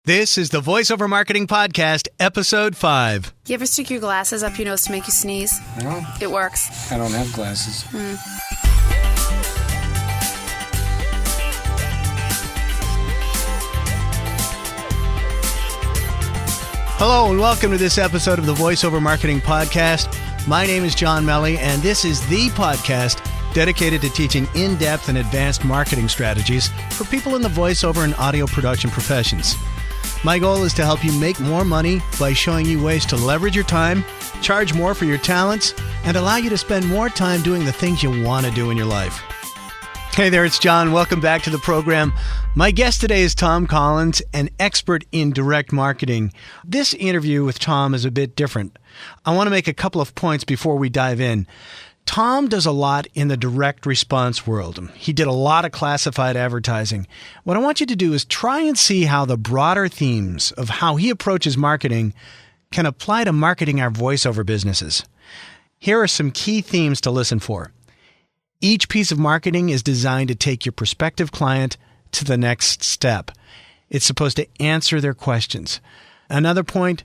This is the VoiceOver Marketing Podcast, Episode 5. You ever stick your glasses up your nose to make you sneeze? No. It works. I don't have glasses. Hello and welcome to this episode of the VoiceOver Marketing Podcast. My name is John Melly, and this is the podcast dedicated to teaching in-depth and advanced marketing strategies for people in the voiceover and audio production professions. My goal is to help you make more money by showing you ways to leverage your time, charge more for your talents, and allow you to spend more time doing the things you want to do in your life. Hey there, it's John. Welcome back to the program. My guest today is Tom Collins, an expert in direct marketing. This interview with Tom is a bit different. I want to make a couple of points before we dive in. Tom does a lot in the direct response world. He did a lot of classified advertising. What I want you to do is try and see how the broader themes of how he approaches marketing can apply to marketing our voiceover businesses. Here are some key themes to listen for. Each piece of marketing is designed to take your prospective client to the next step. It's supposed to answer their questions. Another point,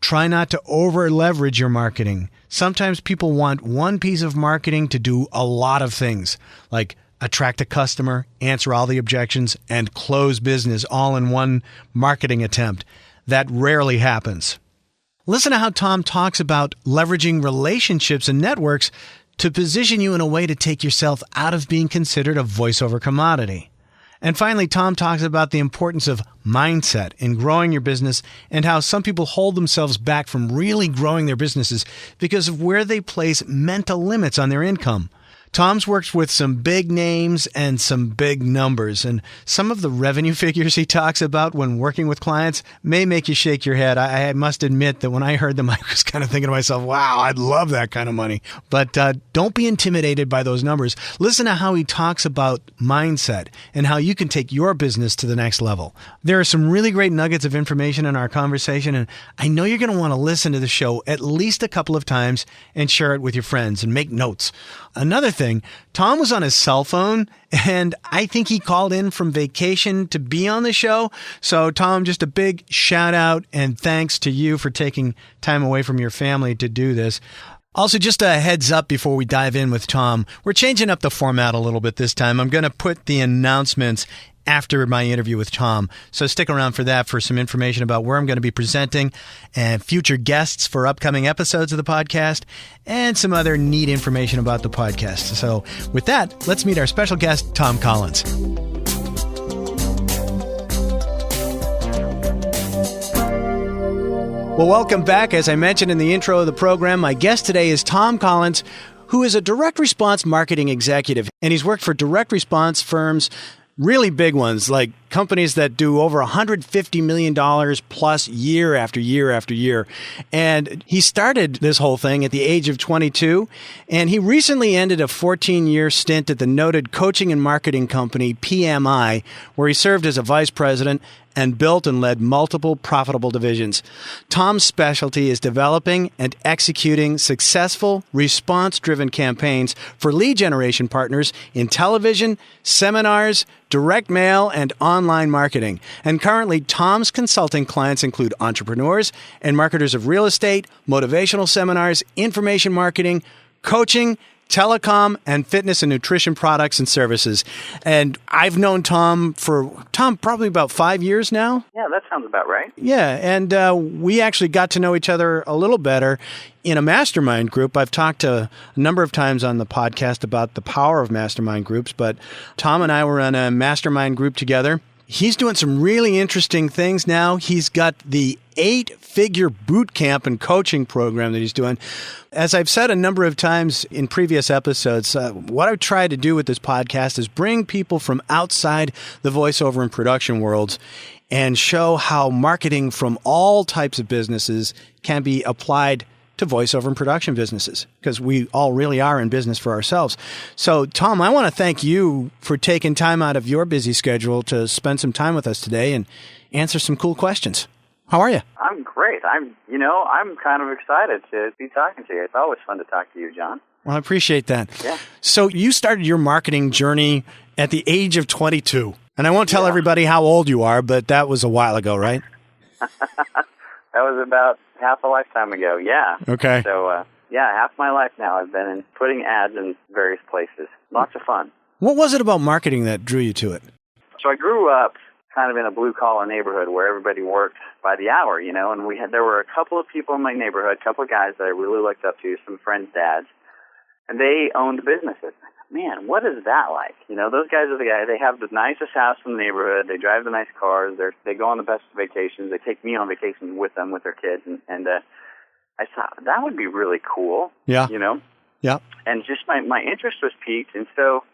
try not to over-leverage your marketing. Sometimes people want one piece of marketing to do a lot of things, like attract a customer, answer all the objections, and close business all in one marketing attempt. That rarely happens. Listen to how Tom talks about leveraging relationships and networks to position you in a way to take yourself out of being considered a voiceover commodity. And finally, Tom talks about the importance of mindset in growing your business and how some people hold themselves back from really growing their businesses because of where they place mental limits on their income. Tom's worked with some big names and some big numbers, and some of the revenue figures he talks about when working with clients may make you shake your head. I must admit that when I heard them, I was kind of thinking to myself, wow, I'd love that kind of money. But don't be intimidated by those numbers. Listen to how he talks about mindset and how you can take your business to the next level. There are some really great nuggets of information in our conversation, and I know you're going to want to listen to the show at least a couple of times and share it with your friends and make notes. Another thing, Tom was on his cell phone, and I think he called in from vacation to be on the show. So, Tom, just a big shout out and thanks to you for taking time away from your family to do this. Also, just a heads up before we dive in with Tom, we're changing up the format a little bit this time. I'm going to put the announcements after my interview with Tom. So stick around for that for some information about where I'm going to be presenting and future guests for upcoming episodes of the podcast and some other neat information about the podcast. So with that, let's meet our special guest, Tom Collins. Well, welcome back. As I mentioned in the intro of the program, my guest today is Tom Collins, who is a direct response marketing executive, and he's worked for direct response firms, really big ones, like companies that do over $150 million plus year after year after year. And he started this whole thing at the age of 22, and he recently ended a 14-year stint at the noted coaching and marketing company PMI, where he served as a vice president and built and led multiple profitable divisions. Tom's specialty is developing and executing successful, response-driven campaigns for lead generation partners in television, seminars, direct mail, and online marketing. And currently, Tom's consulting clients include entrepreneurs and marketers of real estate, motivational seminars, information marketing, coaching, telecom, and fitness and nutrition products and services. And I've known Tom probably about 5 years now. Yeah, that sounds about right. Yeah, and we actually got to know each other a little better in a mastermind group. I've talked a number of times on the podcast about the power of mastermind groups, but Tom and I were in a mastermind group together. He's doing some really interesting things now. He's got the 8-figure boot camp and coaching program that he's doing. As I've said a number of times in previous episodes, what I've tried to do with this podcast is bring people from outside the voiceover and production worlds and show how marketing from all types of businesses can be applied to voiceover and production businesses, because we all really are in business for ourselves. So, Tom, I want to thank you for taking time out of your busy schedule to spend some time with us today and answer some cool questions. How are you? I'm great. I'm kind of excited to be talking to you. It's always fun to talk to you, John. Well, I appreciate that. Yeah. So you started your marketing journey at the age of 22. And I won't tell everybody how old you are, but that was a while ago, right? That was about half a lifetime ago, yeah. Okay. So, half my life now I've been putting ads in various places. Lots of fun. What was it about marketing that drew you to it? So I grew up kind of in a blue-collar neighborhood where everybody worked by the hour, and there were a couple of people in my neighborhood, a couple of guys that I really looked up to, some friends' dads, and they owned businesses. Man, what is that like? Those guys are the guys. They have the nicest house in the neighborhood. They drive the nice cars. They go on the best vacations. They take me on vacations with them, with their kids. And I thought, that would be really cool. Yeah. Yeah. And just my interest was piqued. And so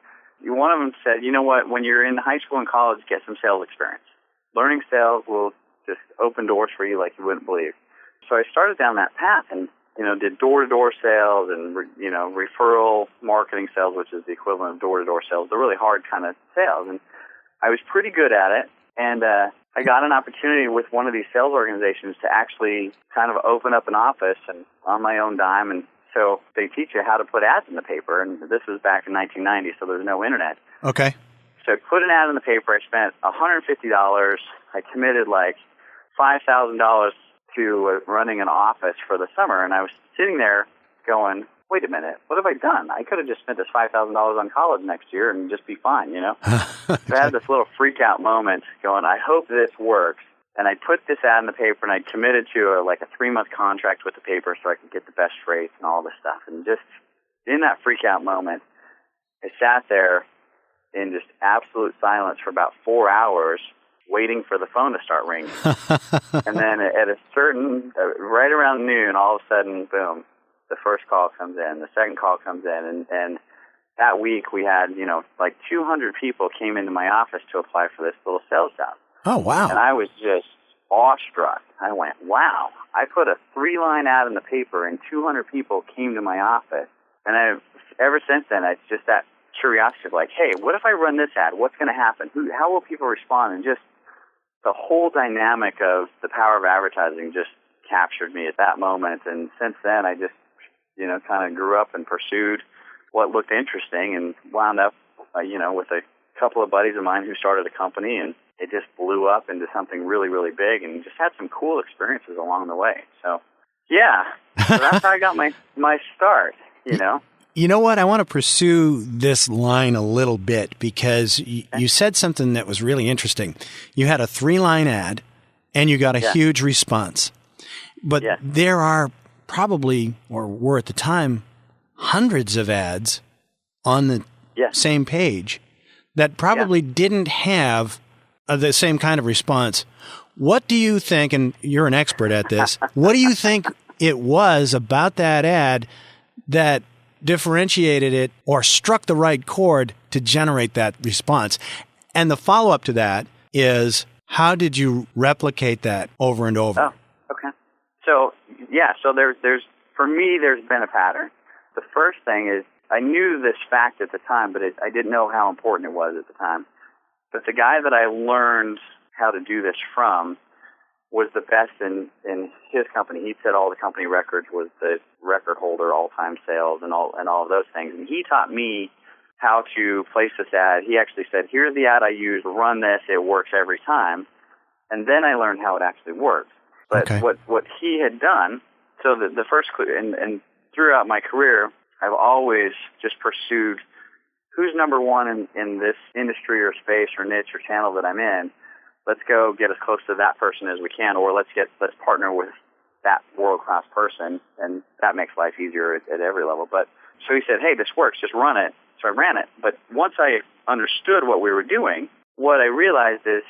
one of them said, you know what, when you're in high school and college, get some sales experience. Learning sales will just open doors for you like you wouldn't believe. So I started down that path and did door-to-door sales and, referral marketing sales, which is the equivalent of door-to-door sales, the really hard kind of sales. And I was pretty good at it. And I got an opportunity with one of these sales organizations to actually kind of open up an office and on my own dime. And so they teach you how to put ads in the paper. And this was back in 1990, so there's no internet. Okay. So I put an ad in the paper. I spent $150. I committed like $5,000 to running an office for the summer, and I was sitting there going, wait a minute, what have I done? I could have just spent this $5,000 on college next year and just be fine, So I had this little freak-out moment going, I hope this works. And I put this ad in the paper, and I committed to a 3-month contract with the paper so I could get the best rates and all this stuff. And just in that freak-out moment, I sat there in just absolute silence for about 4 hours, waiting for the phone to start ringing. And then at a certain, right around noon, all of a sudden, boom, the first call comes in, the second call comes in, and that week we had, 200 people came into my office to apply for this little sales job. Oh, wow. And I was just awestruck. I went, wow, I put a 3-line ad in the paper and 200 people came to my office. And ever since then, it's just that curiosity of hey, what if I run this ad? What's going to happen? How will people respond? And just the whole dynamic of the power of advertising just captured me at that moment. And since then, I just, kind of grew up and pursued what looked interesting and wound up, with a couple of buddies of mine who started a company, and it just blew up into something really, really big and just had some cool experiences along the way. So, yeah, so that's how I got my start, You know what? I want to pursue this line a little bit because you said something that was really interesting. You had a 3-line ad and you got a huge response. But there are probably, or were at the time, hundreds of ads on the same page that probably didn't have the same kind of response. What do you think, and you're an expert at this, what do you think it was about that ad that differentiated it or struck the right chord to generate that response? And the follow-up to that is, how did you replicate that over and over? Oh, okay. So, so there's for me, there's been a pattern. The first thing is, I knew this fact at the time, but I didn't know how important it was at the time. But the guy that I learned how to do this from was the best in his company. He set all the company records, was the record holder, all-time sales, and all of those things. And he taught me how to place this ad. He actually said, here's the ad I use, run this, it works every time. And then I learned how it actually works. But what he had done, so the first clue, and throughout my career, I've always just pursued who's number one in this industry or space or niche or channel that I'm in. Let's go get as close to that person as we can, or let's partner with that world-class person, and that makes life easier at every level. But so he said, hey, this works, just run it. So I ran it. But once I understood what we were doing, what I realized is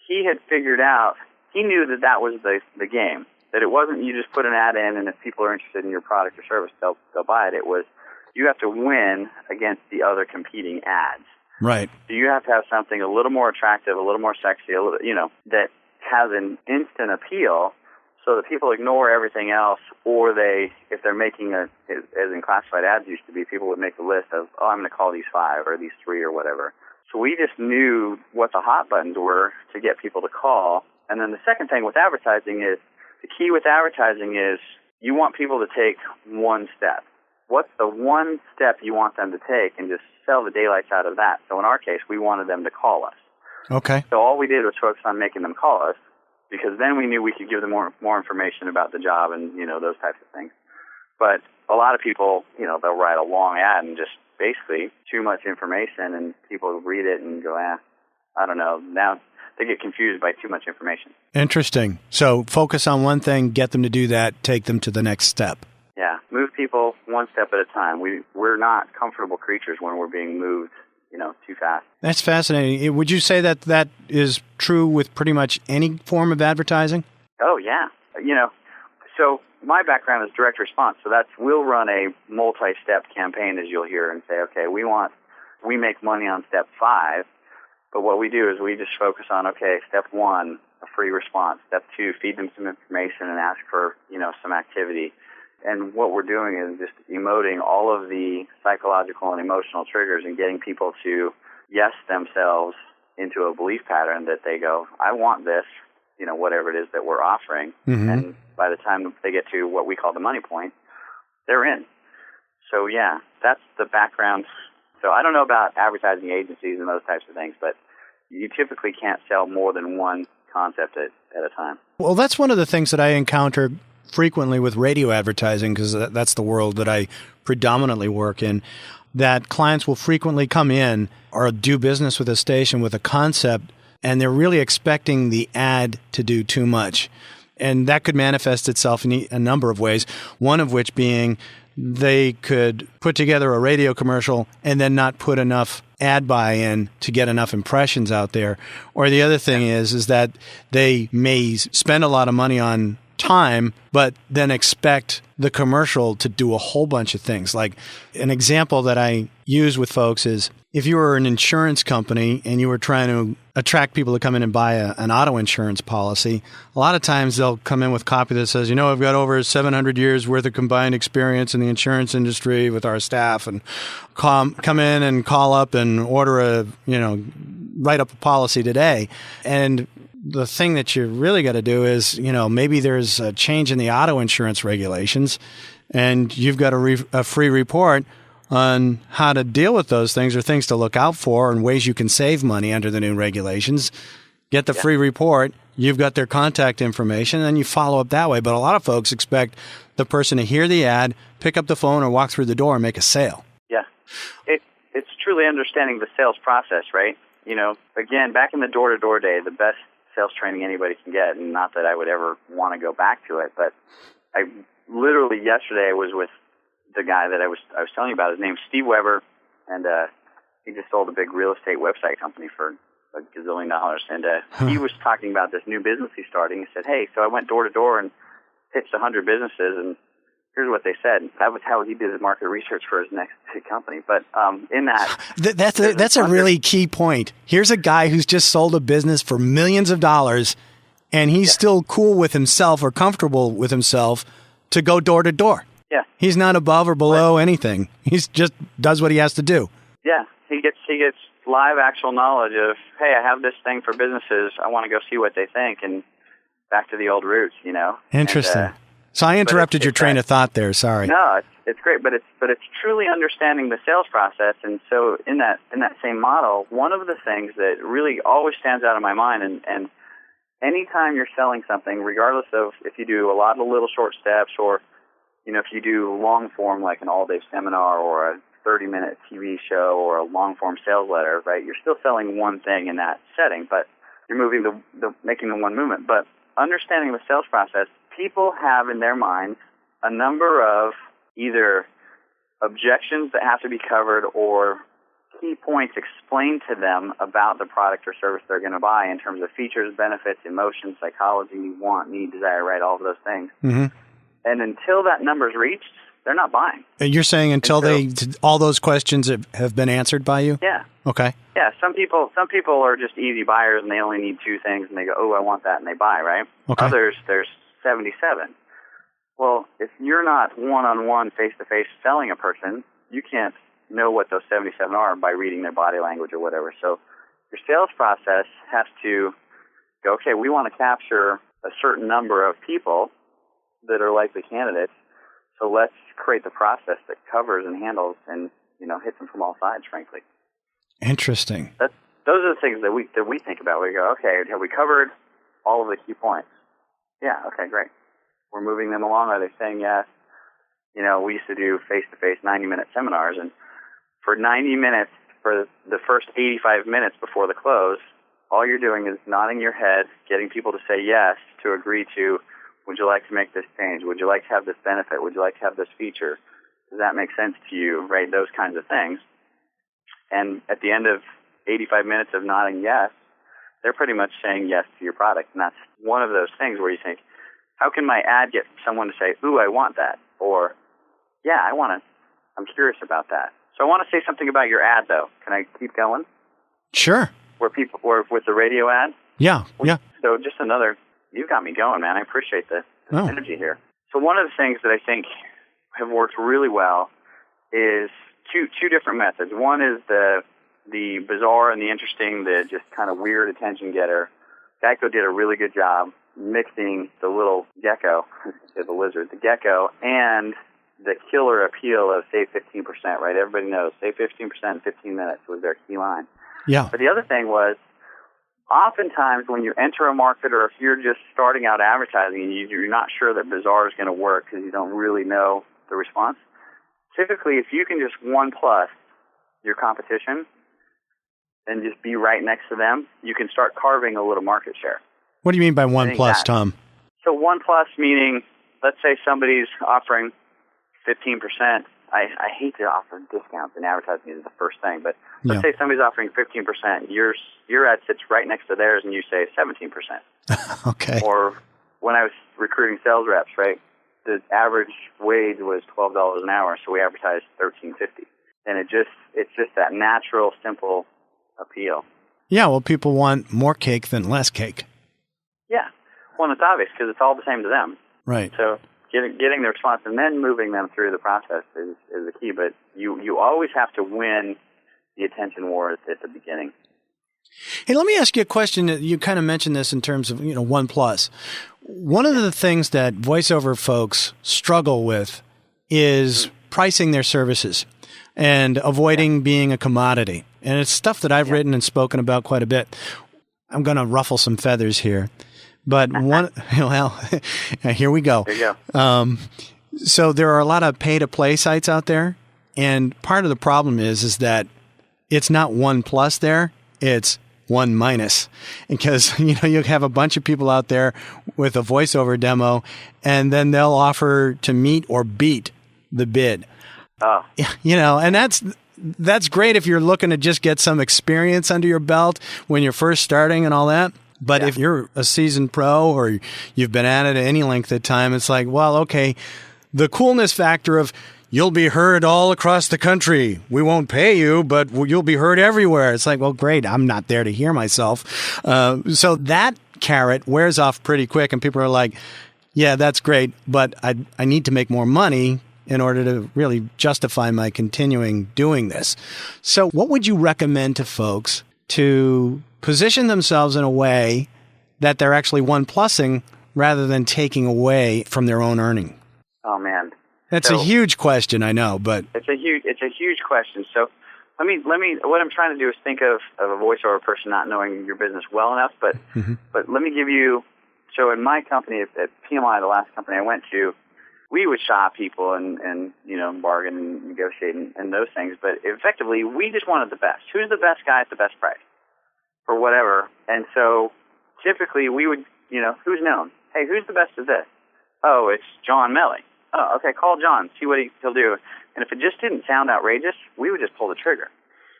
he had figured out, he knew that was the game, that it wasn't you just put an ad in and if people are interested in your product or service, they'll buy it. It was you have to win against the other competing ads. Right. So you have to have something a little more attractive, a little more sexy, that has an instant appeal so that people ignore everything else, or if they're making as in classified ads used to be, people would make a list of, I'm going to call these 5 or these 3 or whatever. So we just knew what the hot buttons were to get people to call. And then the second thing with advertising is, the key with advertising is you want people to take one step. What's the one step you want them to take, and just sell the daylights out of that? So in our case, we wanted them to call us. Okay. So all we did was focus on making them call us, because then we knew we could give them more information about the job and, those types of things. But a lot of people, they'll write a long ad and just basically too much information, and people read it and go, I don't know. Now they get confused by too much information. Interesting. So focus on one thing, get them to do that, take them to the next step. Yeah, move people one step at a time. We're not comfortable creatures when we're being moved, too fast. That's fascinating. Would you say that is true with pretty much any form of advertising? Oh, yeah. So my background is direct response. So we'll run a multi-step campaign, as you'll hear, and say, okay, we make money on step 5, but what we do is we just focus on, okay, step 1, a free response. Step 2, feed them some information and ask for, some activity. And what we're doing is just emoting all of the psychological and emotional triggers and getting people to yes themselves into a belief pattern that they go, I want this, whatever it is that we're offering. Mm-hmm. And by the time they get to what we call the money point, they're in. So, yeah, that's the background. So I don't know about advertising agencies and those types of things, but you typically can't sell more than one concept at a time. Well, that's one of the things that I encounter frequently with radio advertising, because that's the world that I predominantly work in, that clients will frequently come in or do business with a station with a concept, and they're really expecting the ad to do too much. And that could manifest itself in a number of ways, one of which being they could put together a radio commercial and then not put enough ad buy-in to get enough impressions out there. Or the other thing is that they may spend a lot of money on time, but then expect the commercial to do a whole bunch of things. Like an example that I use with folks is if you were an insurance company and you were trying to attract people to come in and buy an auto insurance policy, a lot of times they'll come in with copy that says, I've got over 700 years worth of combined experience in the insurance industry with our staff, and come in and call up and order write up a policy today. And the thing that you really got to do is, maybe there's a change in the auto insurance regulations and you've got a free report on how to deal with those things or things to look out for and ways you can save money under the new regulations. Get the free report. You've got their contact information, and you follow up that way. But a lot of folks expect the person to hear the ad, pick up the phone, or walk through the door and make a sale. Yeah. It's truly understanding the sales process, right? Again, back in the door-to-door day, the best sales training anybody can get, and not that I would ever want to go back to it, but I literally yesterday was with the guy that I was telling you about. His name's Steve Weber, and he just sold a big real estate website company for $1 gazillion, and he was talking about this new business he's starting. He said, hey, so I went door to door and pitched 100 businesses, and here's what they said. That was how he did his market research for his next company. But in that... That's a really key point. Here's a guy who's just sold a business for millions of dollars, and he's still cool with himself or comfortable with himself to go door to door. Yeah. He's not above or below anything. He's just does what he has to do. Yeah. He gets live actual knowledge of, hey, I have this thing for businesses. I want to go see what they think, and back to the old roots, Interesting. And, so I interrupted your train of thought there. Sorry. No, it's great, but it's truly understanding the sales process. And so in that same model, one of the things that really always stands out in my mind, and anytime you're selling something, regardless of if you do a lot of little short steps or if you do long form like an all-day seminar or a 30-minute TV show or a long-form sales letter, right? You're still selling one thing in that setting, but you're moving making the one movement. But understanding the sales process, people have in their minds a number of either objections that have to be covered or key points explained to them about the product or service they're going to buy in terms of features, benefits, emotions, psychology, want, need, desire, right? All of those things. Mm-hmm. And until that number's reached, they're not buying. And you're saying until all those questions have been answered by you? Yeah. Okay. Yeah, some people are just easy buyers and they only need 2 things and they go, oh, I want that, and they buy, right? Okay. Others, there's 77. Well, if you're not one-on-one, face-to-face selling a person, you can't know what those 77 are by reading their body language or whatever. So your sales process has to go, okay, we want to capture a certain number of people that are likely candidates, so let's create the process that covers and handles and hits them from all sides, frankly. Interesting. those are the things that we think about. We go, okay, have we covered all of the key points? Yeah, okay, great. We're moving them along. Are they saying yes? You know, we used to do face-to-face 90-minute seminars, and for 90 minutes, for the first 85 minutes before the close, all you're doing is nodding your head, getting people to say yes, to agree to, would you like to make this change? Would you like to have this benefit? Would you like to have this feature? Does that make sense to you? Right? Those kinds of things. And at the end of 85 minutes of nodding yes, they're pretty much saying yes to your product. And that's one of those things where you think, how can my ad get someone to say, ooh, I want that? Or, yeah, I'm curious about that. So I want to say something about your ad, though. Can I keep going? Sure. Or with the radio ad? Yeah. So just you got me going, man. I appreciate the energy here. So one of the things that I think have worked really well is two different methods. One is the bizarre and the interesting, the just kind of weird attention getter. Geico did a really good job mixing the little gecko, the lizard, the gecko, and the killer appeal of save 15%, right? Everybody knows save 15% in 15 minutes was their key line. Yeah. But the other thing was, oftentimes when you enter a market, or if you're just starting out advertising and you're not sure that bizarre is going to work because you don't really know the response, typically if you can just 1+ your competition and just be right next to them, you can start carving a little market share. What do you mean by 1+, Tom? So 1+ meaning, let's say somebody's offering 15%. I hate to offer discounts, and advertising is the first thing, but let's say somebody's offering 15%. Your ad sits right next to theirs, and you say 17%. Okay. Or when I was recruiting sales reps, right, the average wage was $12 an hour, so we advertised $13.50, and it's just that natural, simple appeal. Yeah, well, people want more cake than less cake. Yeah, well, it's obvious because it's all the same to them. Right. So getting the response and then moving them through the process is the key. But you always have to win the attention wars at the beginning. Hey, let me ask you a question. You kind of mentioned this in terms of 1+. One of the things that voiceover folks struggle with is pricing their services and avoiding being a commodity. And it's stuff that I've written and spoken about quite a bit. I'm going to ruffle some feathers here. But here we go. There you go. So there are a lot of pay-to-play sites out there. And part of the problem is that it's not 1+ there. It's 1-. Because, you have a bunch of people out there with a voiceover demo, and then they'll offer to meet or beat the bid. Oh. And that's great if you're looking to just get some experience under your belt when you're first starting and all that. But if you're a seasoned pro or you've been at it any length of time, it's like, well, okay, the coolness factor of you'll be heard all across the country. We won't pay you, but you'll be heard everywhere. It's like, well, great. I'm not there to hear myself. So that carrot wears off pretty quick, and people are like, yeah, that's great, but I need to make more money in order to really justify my continuing doing this. So what would you recommend to folks to position themselves in a way that they're actually 1+ing rather than taking away from their own earning? Oh, man. That's a huge question, I know, but it's a huge question. So let me what I'm trying to do is think of a voiceover person not knowing your business well enough, but let me give you, so in my company at PMI, the last company I went to, we would shop people and bargain and negotiate and those things, but effectively we just wanted the best. Who's the best guy at the best price for whatever? And so typically we would, who's known? Hey, who's the best at this? Oh, it's John Melly. Oh, okay, call John, see what he'll do. And if it just didn't sound outrageous, we would just pull the trigger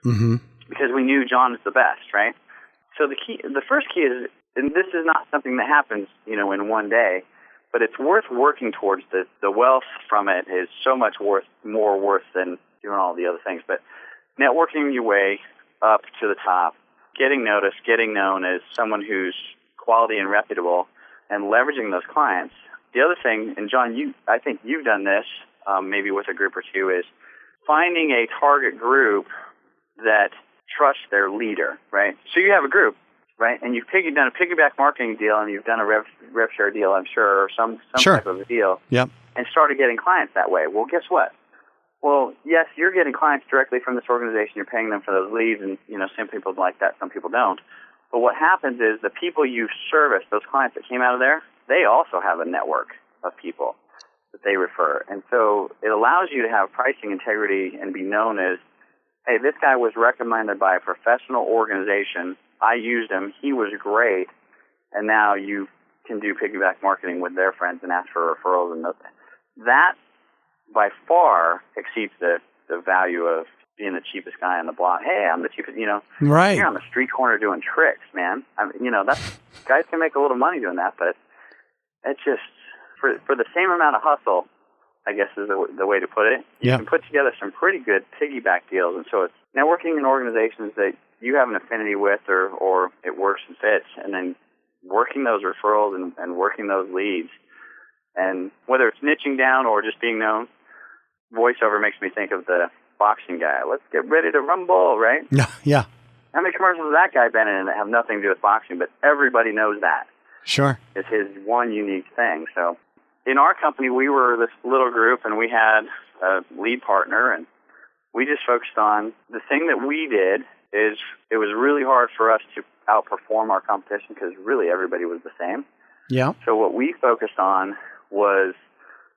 because we knew John is the best, right? So the first key is, and this is not something that happens, in one day, but it's worth working towards. The wealth from it is so much more worth than doing all the other things. But networking your way up to the top, getting noticed, getting known as someone who's quality and reputable, and leveraging those clients. The other thing, and John, I think you've done this, maybe with a group or two, is finding a target group that trusts their leader, right? So you have a group, right? And you've done a piggyback marketing deal, and you've done a rev share deal, I'm sure, or some type of a deal. Yep. And started getting clients that way. Well, guess what? Well, yes, you're getting clients directly from this organization. You're paying them for those leads, and some people like that, some people don't. But what happens is the people you service, those clients that came out of there, they also have a network of people that they refer. And so it allows you to have pricing integrity and be known as, hey, this guy was recommended by a professional organization. I used him. He was great. And now you can do piggyback marketing with their friends and ask for referrals. And that by far exceeds the value of being the cheapest guy on the block. Hey, I'm the cheapest, Right. You're on the street corner doing tricks, man. That's, guys can make a little money doing that, but it's just, for the same amount of hustle, I guess is the way to put it, you can put together some pretty good piggyback deals. And so it's networking in organizations that you have an affinity with or it works and fits, and then working those referrals and working those leads. And whether it's niching down or just being known, voiceover makes me think of the boxing guy. Let's get ready to rumble, right? Yeah. How many commercials has that guy been in that have nothing to do with boxing, but everybody knows that? Sure. It's his one unique thing. So in our company, we were this little group, and we had a lead partner, and we just focused on the thing that we did is it was really hard for us to outperform our competition because really everybody was the same. Yeah. So what we focused on was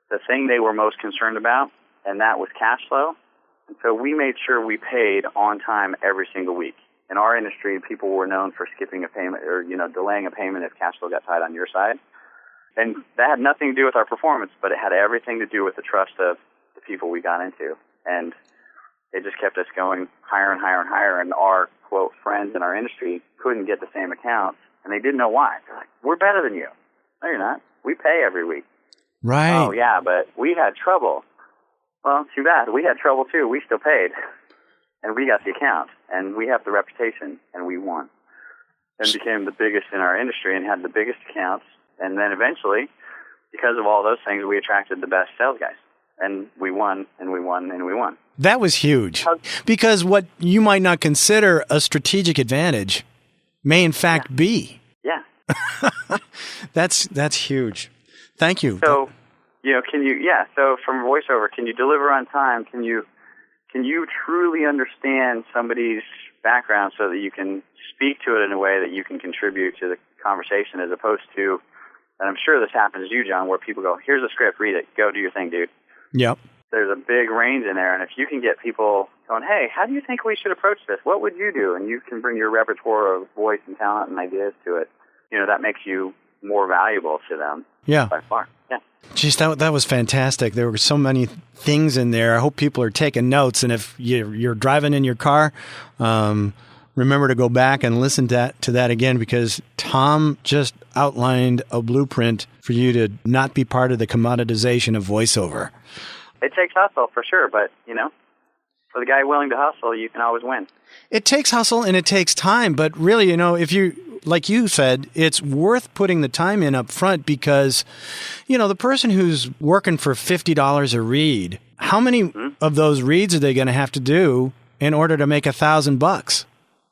the thing they were most concerned about, and that was cash flow. And so we made sure we paid on time every single week. In our industry, people were known for skipping a payment or, delaying a payment if cash flow got tight on your side. And that had nothing to do with our performance, but it had everything to do with the trust of the people we got into. And it just kept us going higher and higher and higher. And our, quote, friends in our industry couldn't get the same accounts, and they didn't know why. They're like, we're better than you. No, you're not. We pay every week. Right. Oh, yeah, but we had trouble. Well, too bad. We had trouble, too. We still paid. And we got the account. And we have the reputation. And we won. And became the biggest in our industry and had the biggest accounts. And then eventually, because of all those things, we attracted the best sales guys. And we won, and we won, and we won. That was huge. Because what you might not consider a strategic advantage may in fact be. Yeah. That's huge. Thank you. So, so from voiceover, can you deliver on time? Can you truly understand somebody's background so that you can speak to it in a way that you can contribute to the conversation, as opposed to, and I'm sure this happens to you, John, where people go, here's a script, read it, go do your thing, dude. Yep. There's a big range in there, and if you can get people going, hey, how do you think we should approach this? What would you do? And you can bring your repertoire of voice and talent and ideas to it. That makes you more valuable to them. Yeah. By far. Yeah. Geez, that was fantastic. There were so many things in there. I hope people are taking notes. And if you're driving in your car, remember to go back and listen to that again, because Tom just outlined a blueprint for you to not be part of the commoditization of voiceover. It takes hustle for sure, but, for the guy willing to hustle, you can always win. It takes hustle and it takes time, but really, if you, like you said, it's worth putting the time in up front, because, the person who's working for $50 a read, how many of those reads are they going to have to do in order to make $1,000?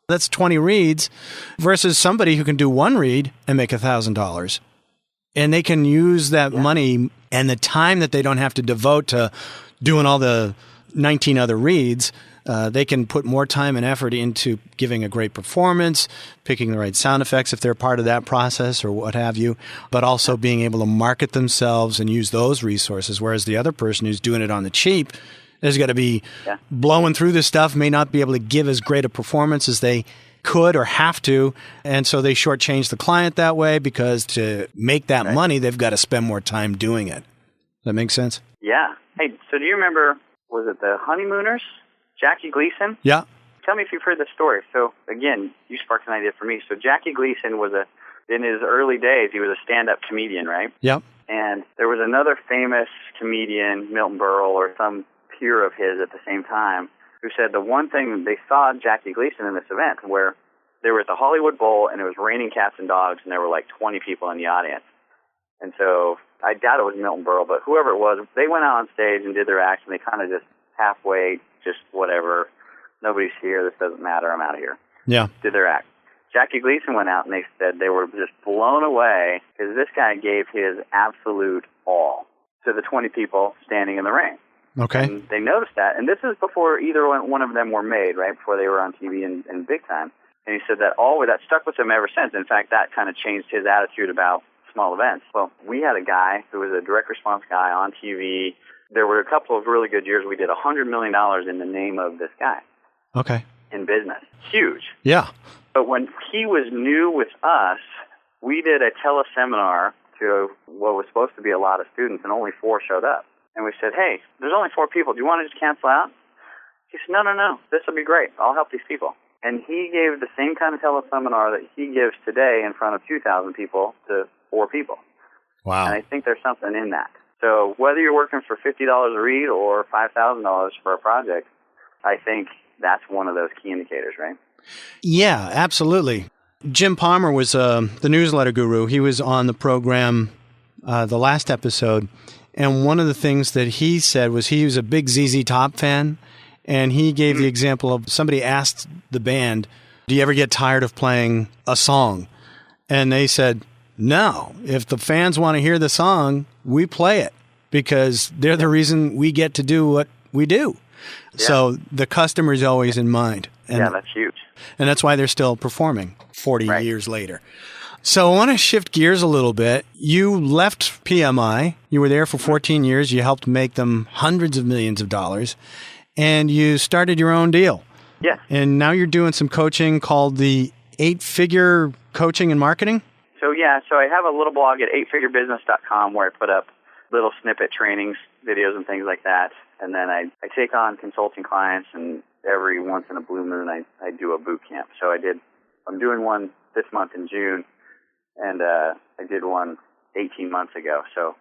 That's 20 reads versus somebody who can do one read and make $1,000. And they can use that money and the time that they don't have to devote to doing all the 19 other reads. They can put more time and effort into giving a great performance, picking the right sound effects if they're part of that process or what have you, but also being able to market themselves and use those resources. Whereas the other person who's doing it on the cheap is going to be blowing through this stuff, may not be able to give as great a performance as they could or have to. And so they shortchange the client that way, because to make that money, they've got to spend more time doing it. Does that make sense? Yeah. Hey, so do you remember, was it the Honeymooners? Jackie Gleason? Yeah. Tell me if you've heard this story. So, again, you sparked an idea for me. So Jackie Gleason was in his early days, he was a stand-up comedian, right? Yep. And there was another famous comedian, Milton Berle, or some peer of his at the same time, who said the one thing, they saw Jackie Gleason in this event where they were at the Hollywood Bowl and it was raining cats and dogs and there were like 20 people in the audience. And so I doubt it was Milton Berle, but whoever it was, they went out on stage and did their act, and they kind of just halfway, just whatever, nobody's here, this doesn't matter, I'm out of here. Yeah. Did their act. Jackie Gleason went out and they said they were just blown away because this guy gave his absolute all to the 20 people standing in the ring. Okay. And they noticed that. And this is before either one of them were made, right, before they were on TV and big time. And he said that that stuck with him ever since. In fact, that kind of changed his attitude about small events. Well, we had a guy who was a direct response guy on TV. There were a couple of really good years. We did $100 million in the name of this guy. Okay. In business. Huge. Yeah. But when he was new with us, we did a teleseminar to what was supposed to be a lot of students, and only 4 showed up. And we said, hey, there's only 4 people. Do you want to just cancel out? He said, no. This will be great. I'll help these people. And he gave the same kind of teleseminar that he gives today in front of 2,000 people to 4 people. Wow. And I think there's something in that. So whether you're working for $50 a read or $5,000 for a project, I think that's one of those key indicators, right? Yeah, absolutely. Jim Palmer was the newsletter guru. He was on the program the last episode, and one of the things that he said was he was a big ZZ Top fan, and he gave the example of somebody asked the band, do you ever get tired of playing a song? And they said, no. If the fans want to hear the song, we play it because they're the reason we get to do what we do. Yeah. So the customer's always in mind. And, yeah, that's huge. And that's why they're still performing 40 years later. So I want to shift gears a little bit. You left PMI. You were there for 14 years. You helped make them hundreds of millions of dollars. And you started your own deal. Yes. And now you're doing some coaching called the 8-Figure Coaching and Marketing? So I have a little blog at 8figurebusiness.com where I put up little snippet trainings, videos, and things like that. And then I take on consulting clients, and every once in a blue moon I do a boot camp. So I'm doing one this month in June, and I did one 18 months ago. So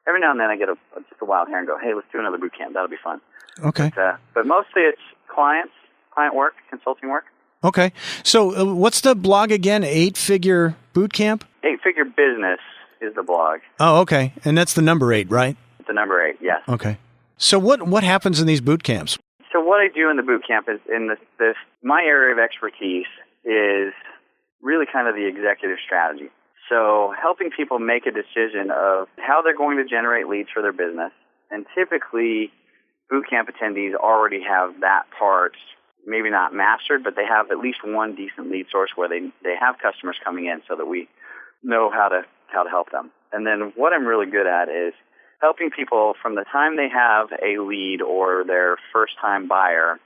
every now and then I get just a wild hair and go, hey, let's do another boot camp. That'll be fun. Okay. But mostly it's client work, consulting work. Okay. So what's the blog again? 8-Figure Boot Camp? 8-Figure Business is the blog. Oh, okay. And that's the number 8, right? The number 8, yes. Okay. So what happens in these boot camps? So what I do in the boot camp is my area of expertise is really kind of the executive strategy. So helping people make a decision of how they're going to generate leads for their business. And typically, boot camp attendees already have that part maybe not mastered, but they have at least one decent lead source where they have customers coming in so that we know how to help them. And then what I'm really good at is helping people from the time they have a lead or their first-time buyer,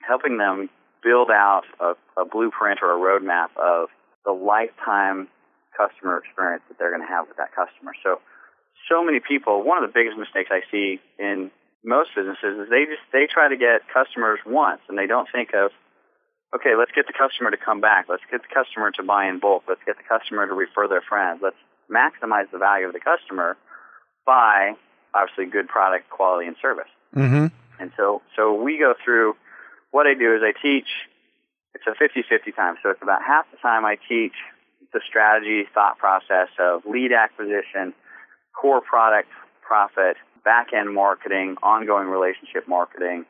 helping them build out a blueprint or a roadmap of the lifetime customer experience that they're going to have with that customer. So many people, one of the biggest mistakes I see in most businesses is they try to get customers once, and they don't think of, okay, let's get the customer to come back. Let's get the customer to buy in bulk. Let's get the customer to refer their friends. Let's maximize the value of the customer by, obviously, good product, quality, and service. Mm-hmm. And so we go through, what I do is I teach, it's a 50-50 time. So it's about half the time I teach the strategy, thought process of lead acquisition, core product, profit, back-end marketing, ongoing relationship marketing,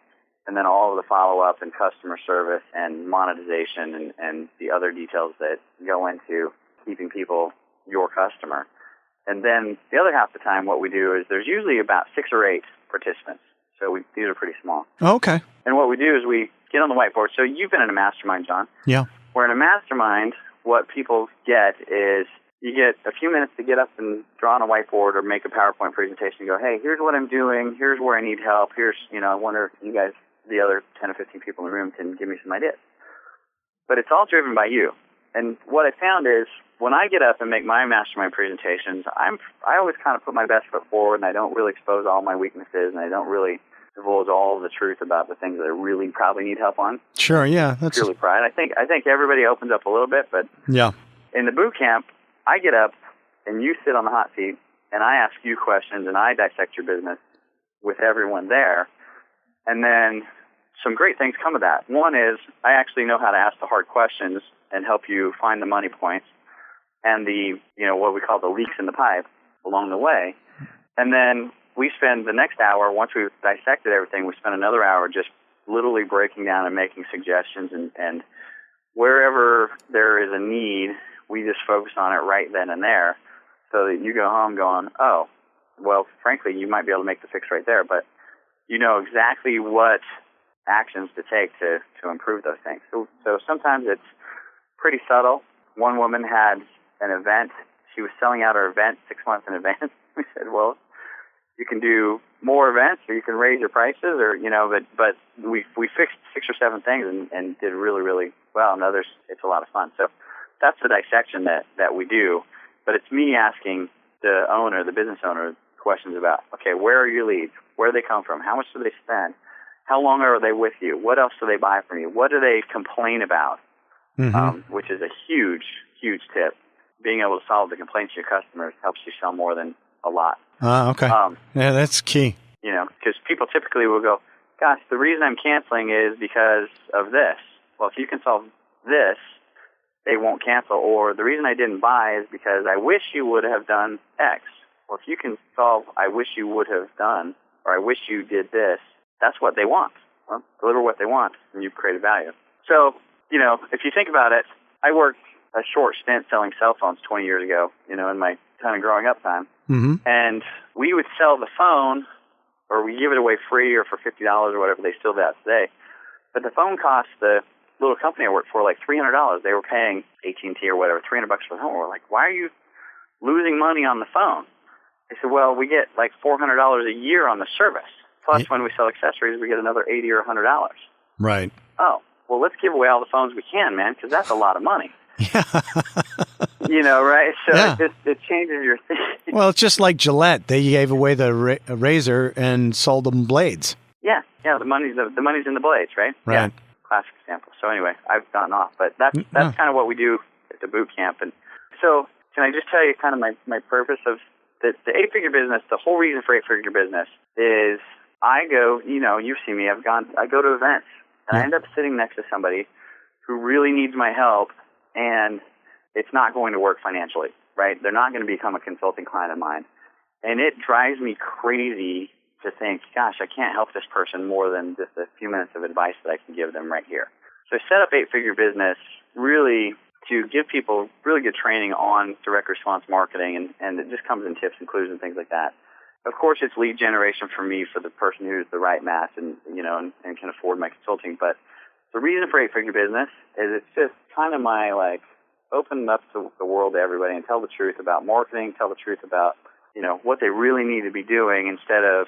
and then all of the follow-up and customer service and monetization and the other details that go into keeping people your customer. And then the other half of the time, what we do is there's usually about 6 or 8 participants. So these are pretty small. Okay. And what we do is we get on the whiteboard. So you've been in a mastermind, John. Yeah. Where in a mastermind, what people get is you get a few minutes to get up and draw on a whiteboard or make a PowerPoint presentation and go, hey, here's what I'm doing. Here's where I need help. I wonder if you guys, the other 10 or 15 people in the room, can give me some ideas. But it's all driven by you. And what I found is when I get up and make my mastermind presentations, I always kind of put my best foot forward, and I don't really expose all my weaknesses, and I don't really divulge all of the truth about the things that I really probably need help on. Sure, yeah. That's purely pride. I think everybody opens up a little bit, but yeah. In the boot camp, I get up and you sit on the hot seat and I ask you questions and I dissect your business with everyone there. And then some great things come of that. One is I actually know how to ask the hard questions and help you find the money points and the, what we call the leaks in the pipe along the way. And then we spend the next hour, once we've dissected everything, we spend another hour just literally breaking down and making suggestions, and wherever there is a need, we just focus on it right then and there so that you go home going, oh, well, frankly, you might be able to make the fix right there, but you know exactly what actions to take to improve those things. So sometimes it's pretty subtle. One woman had an event. She was selling out her event 6 months in advance. We said, well, you can do more events or you can raise your prices, or, you know, but we fixed 6 or 7 things and did really, really well. And others, it's a lot of fun. So that's the dissection that we do. But it's me asking the owner, the business owner, questions about, okay, where are your leads? Where do they come from? How much do they spend? How long are they with you? What else do they buy from you? What do they complain about? Which is a huge, huge tip. Being able to solve the complaints of your customers helps you sell more than a lot. Okay. Yeah, that's key. You know, because people typically will go, gosh, the reason I'm canceling is because of this. Well, if you can solve this, they won't cancel. Or the reason I didn't buy is because I wish you would have done X. Well, if you can solve I wish you would have done, or I wish you did this, that's what they want. Well, deliver what they want, and you've created value. So, you know, if you think about it, I worked a short stint selling cell phones 20 years ago, you know, in my kind of growing up time. And we would sell the phone, or we give it away free or for $50 or whatever. They still do that today. But the phone cost the little company I worked for like $300. They were paying AT&T or whatever, $300 for the phone. We're like, why are you losing money on the phone? They said, well, we get like $400 a year on the service. Plus, when we sell accessories, we get another $80 or $100. Right. Oh, well, let's give away all the phones we can, man, because that's a lot of money. You know, right? So it changes your thinking. Well, it's just like Gillette. They gave away the razor and sold them blades. Yeah. The money's in the blades, right? Right. Yeah. Classic example. So anyway, I've gotten off, but that's kind of what we do at the boot camp. And so, can I just tell you kind of my purpose of the 8-figure business? The whole reason for 8-figure business is I go, you know, you've seen me. I go to events, and I end up sitting next to somebody who really needs my help, and it's not going to work financially, right? They're not going to become a consulting client of mine. And it drives me crazy to think, gosh, I can't help this person more than just a few minutes of advice that I can give them right here. So I set up 8-figure business really to give people really good training on direct response marketing, and it just comes in tips and clues and things like that. Of course, it's lead generation for me, for the person who's the right match and, you know, and can afford my consulting. But the reason for 8-figure business is it's just kind of my, like, open up to the world to everybody and tell the truth about marketing, tell the truth about, you know, what they really need to be doing instead of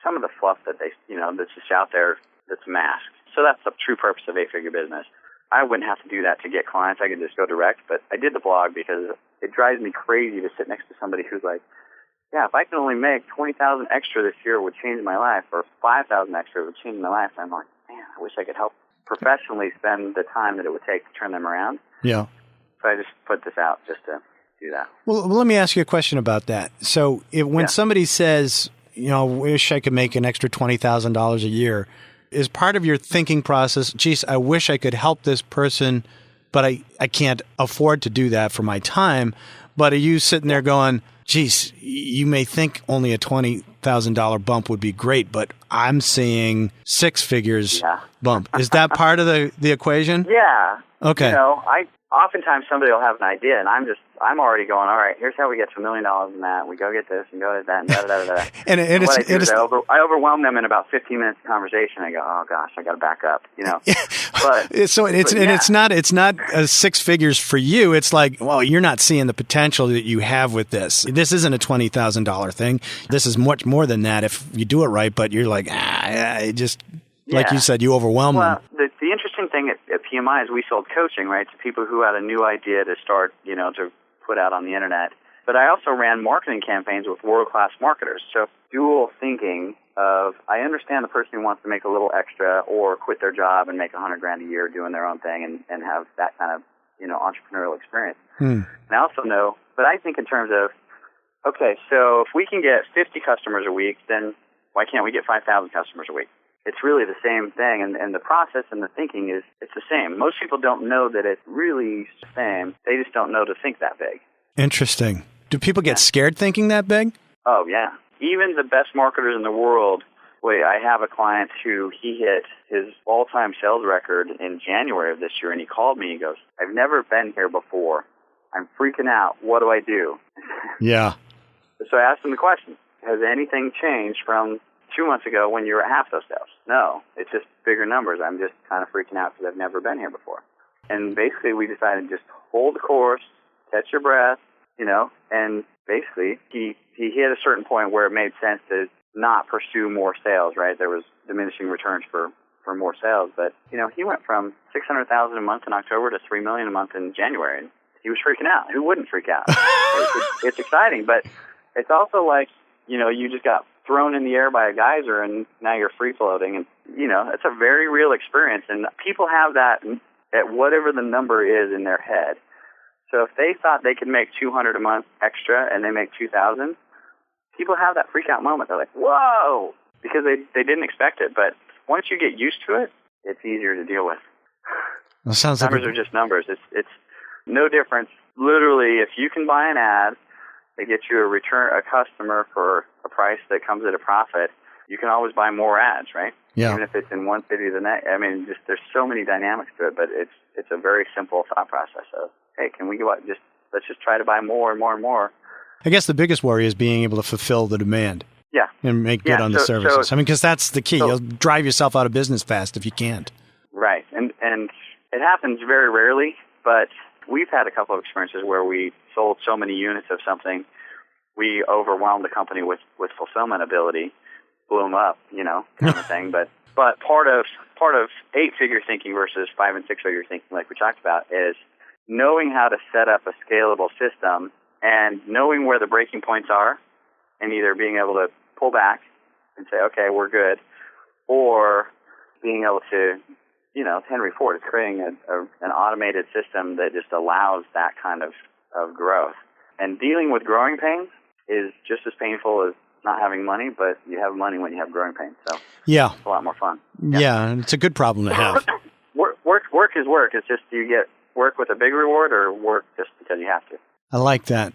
some of the fluff that they, you know, that's just out there that's masked. So that's the true purpose of 8-figure business. I wouldn't have to do that to get clients. I could just go direct, but I did the blog because it drives me crazy to sit next to somebody who's like, yeah, if I can only make $20,000 extra this year, it would change my life, or $5,000 extra, it would change my life. And I'm like, man, I wish I could help professionally spend the time that it would take to turn them around. Yeah. So I just put this out just to do that. Well, let me ask you a question about that. So when somebody says, you know, wish I could make an extra $20,000 a year, is part of your thinking process, geez, I wish I could help this person, but I can't afford to do that for my time. But are you sitting there going, geez, you may think only a $20,000 bump would be great, but I'm seeing 6 figures bump. Is that part of the equation? Yeah. Okay. You know, oftentimes somebody will have an idea, and I'm already going, all right, here's how we get to $1 million in that. We go get this and go get that and da-da-da-da-da. and what I do is I overwhelm them in about 15 minutes of conversation. I go, oh gosh, I got to back up, you know. It's not 6 figures for you. It's like, well, you're not seeing the potential that you have with this. This isn't a $20,000 thing. This is much more than that if you do it right. But you're like, like you said, you overwhelm them. Well, the interesting thing at PMI is we sold coaching, right, to people who had a new idea to start, you know, to put out on the internet. But I also ran marketing campaigns with world-class marketers. So dual thinking of, I understand the person who wants to make a little extra or quit their job and make $100,000 a year doing their own thing and have that kind of, you know, entrepreneurial experience. And I also know, but I think in terms of, okay, so if we can get 50 customers a week, then why can't we get 5,000 customers a week? It's really the same thing, and the process and the thinking it's the same. Most people don't know that it's really the same. They just don't know to think that big. Interesting. Do people get scared thinking that big? Oh, yeah. Even the best marketers in the world. Wait, I have a client who he hit his all-time sales record in January of this year, and he called me. He goes, I've never been here before. I'm freaking out. What do I do? Yeah. So I asked him the question, has anything changed from 2 months ago when you were at half those sales. No, it's just bigger numbers. I'm just kind of freaking out because I've never been here before. And basically we decided just hold the course, catch your breath, and basically he hit a certain point where it made sense to not pursue more sales, right? There was diminishing returns for more sales. But, he went from $600,000 a month in October to $3 million a month in January. And he was freaking out. Who wouldn't freak out? It's exciting, but it's also like, you just got thrown in the air by a geyser and now you're free floating. And, it's a very real experience. And people have that at whatever the number is in their head. So if they thought they could make $200 a month extra and they make $2,000, people have that freak out moment. They're like, whoa, because they didn't expect it. But once you get used to it, it's easier to deal with. Well, sounds numbers are just numbers. It's no difference. Literally, if you can buy an ad that gets you a customer for a price that comes at a profit, you can always buy more ads, right? Yeah. Even if it's in one city or the next. I mean, there's so many dynamics to it, but it's a very simple thought process of, hey, can we go out let's just try to buy more and more and more. I guess the biggest worry is being able to fulfill the demand. Yeah. And make good on the services. Because that's the key. You'll drive yourself out of business fast if you can't. Right. And it happens very rarely, but we've had a couple of experiences where we sold so many units of something, we overwhelmed the company with fulfillment ability, blew them up, kind of thing. But part of 8-figure thinking versus 5- and 6-figure thinking, like we talked about, is knowing how to set up a scalable system and knowing where the breaking points are, and either being able to pull back and say, okay, we're good, or being able to, Henry Ford is creating an automated system that just allows that kind of growth. And dealing with growing pains is just as painful as not having money, but you have money when you have growing pains. So yeah, it's a lot more fun. Yeah, and it's a good problem to have. Work is work. It's just, do you get work with a big reward or work just because you have to? I like that.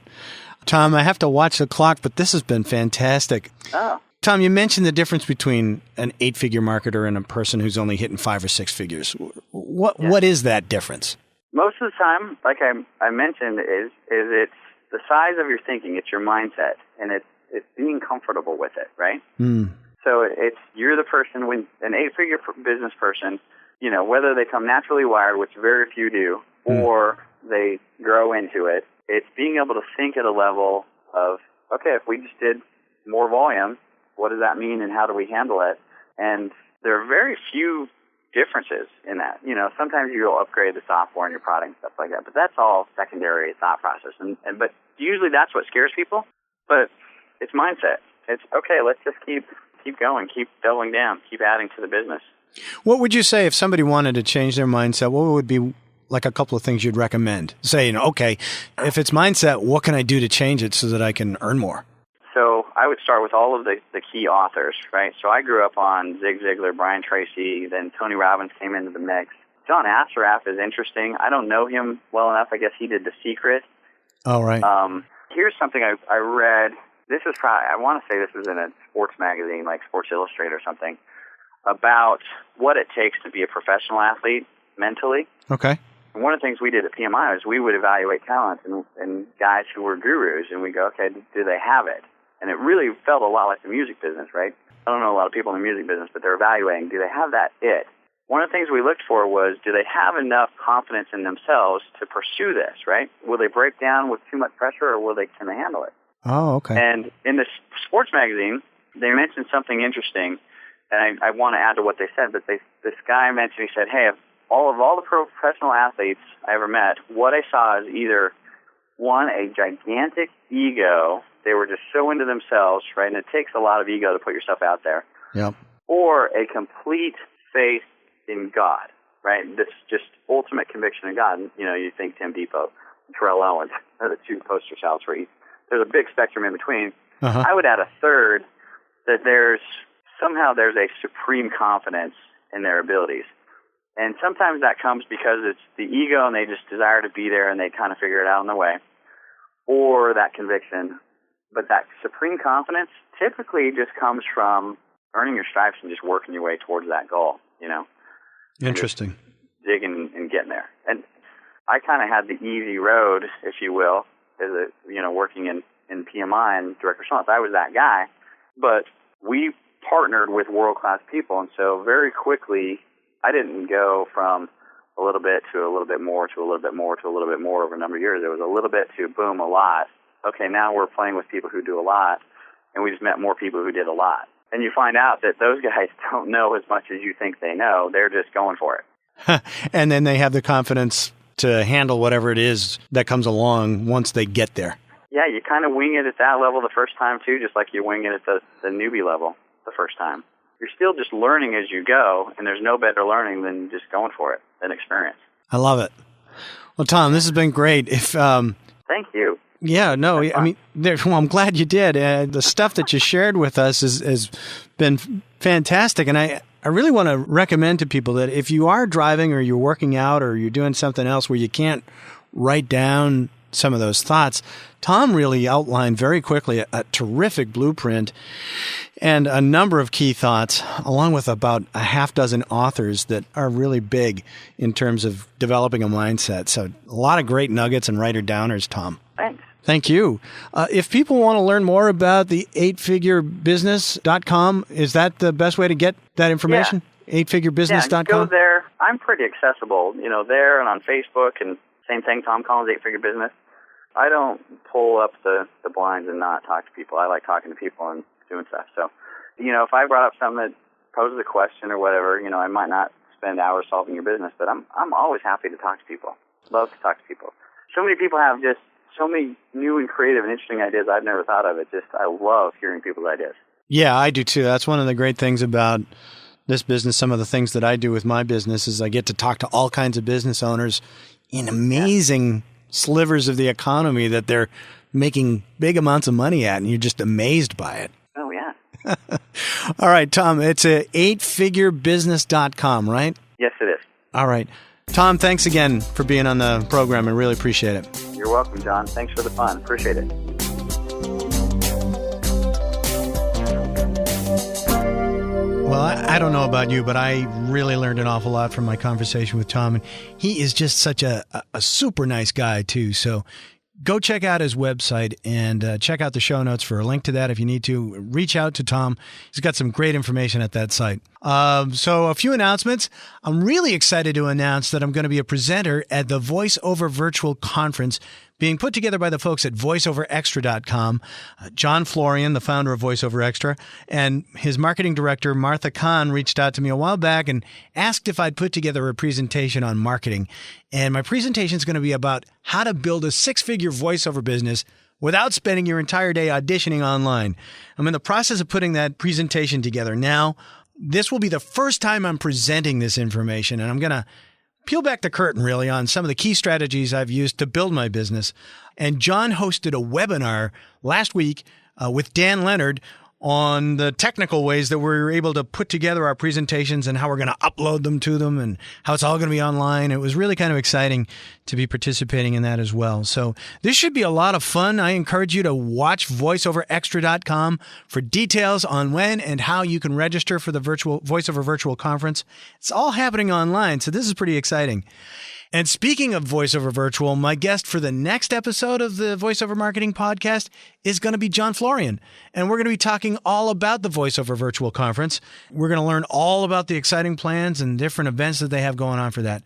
Tom, I have to watch the clock, but this has been fantastic. Oh. Tom, you mentioned the difference between an 8-figure marketer and a person who's only hitting 5 or 6 figures. What is that difference? Most of the time, like I mentioned, is it's the size of your thinking. It's your mindset, and it's being comfortable with it, right? Mm. So you're the person, when an 8-figure business person, whether they come naturally wired, which very few do, or they grow into it, it's being able to think at a level of, okay, if we just did more volume, what does that mean and how do we handle it? And there are very few differences in that. Sometimes you'll upgrade the software and your product and stuff like that, but that's all secondary thought process. But usually that's what scares people. But it's mindset. It's, okay, let's just keep going, keep doubling down, keep adding to the business. What would you say if somebody wanted to change their mindset? What would be like a couple of things you'd recommend? Saying, okay, if it's mindset, what can I do to change it so that I can earn more? So I would start with all of the key authors, right? So I grew up on Zig Ziglar, Brian Tracy, then Tony Robbins came into the mix. John Assaraf is interesting. I don't know him well enough. I guess he did The Secret. Oh, right. Here's something I read. This is probably, I want to say this was in a sports magazine, like Sports Illustrated or something, about what it takes to be a professional athlete mentally. Okay. And one of the things we did at PMI is we would evaluate talent and guys who were gurus, and we go, okay, do they have it? And it really felt a lot like the music business, right? I don't know a lot of people in the music business, but they're evaluating, do they have that it? One of the things we looked for was, do they have enough confidence in themselves to pursue this, right? Will they break down with too much pressure, or can they handle it? Oh, okay. And in this sports magazine, they mentioned something interesting, and I want to add to what they said, but this guy mentioned, he said, hey, of all the professional athletes I ever met, what I saw is either, one, a gigantic ego. They were just so into themselves, right? And it takes a lot of ego to put yourself out there. Yep. Or a complete faith in God, right? This just ultimate conviction in God. You think Tim Depot, Terrell Owens are the two poster childs for each. There's a big spectrum in between. Uh-huh. I would add a third, that there's a supreme confidence in their abilities. And sometimes that comes because it's the ego and they just desire to be there and they kind of figure it out on the way, or that conviction. But that supreme confidence typically just comes from earning your stripes and just working your way towards that goal, Interesting. Digging and getting there. And I kind of had the easy road, if you will, as working in PMI and direct response. I was that guy, but we partnered with world-class people. And so very quickly, I didn't go from a little bit to a little bit more to a little bit more to a little bit more over a number of years. It was a little bit to boom, a lot. Okay, now we're playing with people who do a lot, and we just met more people who did a lot. And you find out that those guys don't know as much as you think they know. They're just going for it. And then they have the confidence to handle whatever it is that comes along once they get there. Yeah, you kind of wing it at that level the first time, too, just like you wing it at the newbie level the first time. You're still just learning as you go, and there's no better learning than just going for it, than experience. I love it. Well, Tom, this has been great. Thank you. Yeah, no, I mean, I'm glad you did. The stuff that you shared with us has been fantastic, and I really want to recommend to people that if you are driving or you're working out or you're doing something else where you can't write down some of those thoughts, Tom really outlined very quickly a terrific blueprint and a number of key thoughts, along with about a half dozen authors that are really big in terms of developing a mindset. So a lot of great nuggets and writer-downers, Tom. Thanks. Thank you. If people want to learn more about the 8figurebusiness.com, is that the best way to get that information? Yeah. 8figurebusiness.com? Yeah, go there. I'm pretty accessible, there and on Facebook, and same thing, Tom Collins, 8-Figure Business. I don't pull up the blinds and not talk to people. I like talking to people and doing stuff. So, if I brought up something that poses a question or whatever, I might not spend hours solving your business, but I'm always happy to talk to people. Love to talk to people. So many people have just so many new and creative and interesting ideas I've never thought of. I love hearing people's ideas. Yeah, I do too. That's one of the great things about this business. Some of the things that I do with my business is I get to talk to all kinds of business owners in amazing slivers of the economy that they're making big amounts of money at, and you're just amazed by it. Oh, yeah. All right, Tom, it's 8figurebusiness.com, right? Yes, it is. All right. Tom, thanks again for being on the program. I really appreciate it. You're welcome, John. Thanks for the fun. Appreciate it. Well, I don't know about you, but I really learned an awful lot from my conversation with Tom. And he is just such a super nice guy, too. So go check out his website and check out the show notes for a link to that if you need to. Reach out to Tom. He's got some great information at that site. So a few announcements. I'm really excited to announce that I'm going to be a presenter at the VoiceOver Virtual Conference being put together by the folks at voiceoverextra.com. John Florian, the founder of VoiceOver Extra, and his marketing director, Martha Kahn, reached out to me a while back and asked if I'd put together a presentation on marketing. And my presentation is going to be about how to build a six-figure voiceover business without spending your entire day auditioning online. I'm in the process of putting that presentation together now. This will be the first time I'm presenting this information, and I'm going to peel back the curtain, really, on some of the key strategies I've used to build my business. And John hosted a webinar last week with Dan Leonard on the technical ways that we're able to put together our presentations and how we're going to upload them to them and how it's all going to be online. It was really kind of exciting to be participating in that as well. So this should be a lot of fun. I encourage you to watch voiceoverextra.com for details on when and how you can register for the VoiceOver Virtual Conference. It's all happening online, so this is pretty exciting. And speaking of VoiceOver Virtual, my guest for the next episode of the VoiceOver Marketing Podcast is going to be John Florian. And we're going to be talking all about the VoiceOver Virtual Conference. We're going to learn all about the exciting plans and different events that they have going on for that.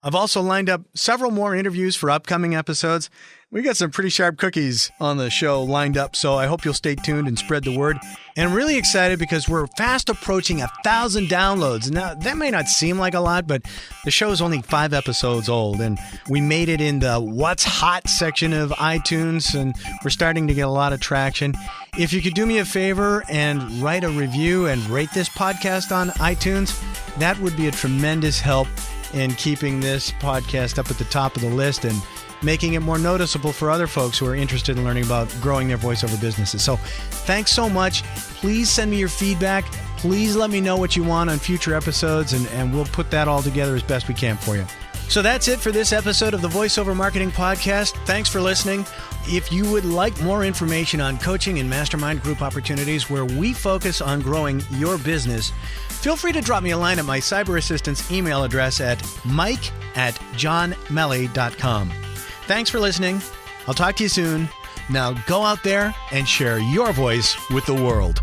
I've also lined up several more interviews for upcoming episodes. We got some pretty sharp cookies on the show lined up, so I hope you'll stay tuned and spread the word. And I'm really excited because we're fast approaching 1,000 downloads. Now, that may not seem like a lot, but the show is only 5 episodes old, and we made it in the What's Hot section of iTunes, and we're starting to get a lot of traction. If you could do me a favor and write a review and rate this podcast on iTunes, that would be a tremendous help in keeping this podcast up at the top of the list and making it more noticeable for other folks who are interested in learning about growing their voiceover businesses. So thanks so much. Please send me your feedback. Please let me know what you want on future episodes, and we'll put that all together as best we can for you. So that's it for this episode of the VoiceOver Marketing Podcast. Thanks for listening. If you would like more information on coaching and mastermind group opportunities where we focus on growing your business, feel free to drop me a line at my cyber assistant's email address at mike@johnmelly.com. Thanks for listening. I'll talk to you soon. Now go out there and share your voice with the world.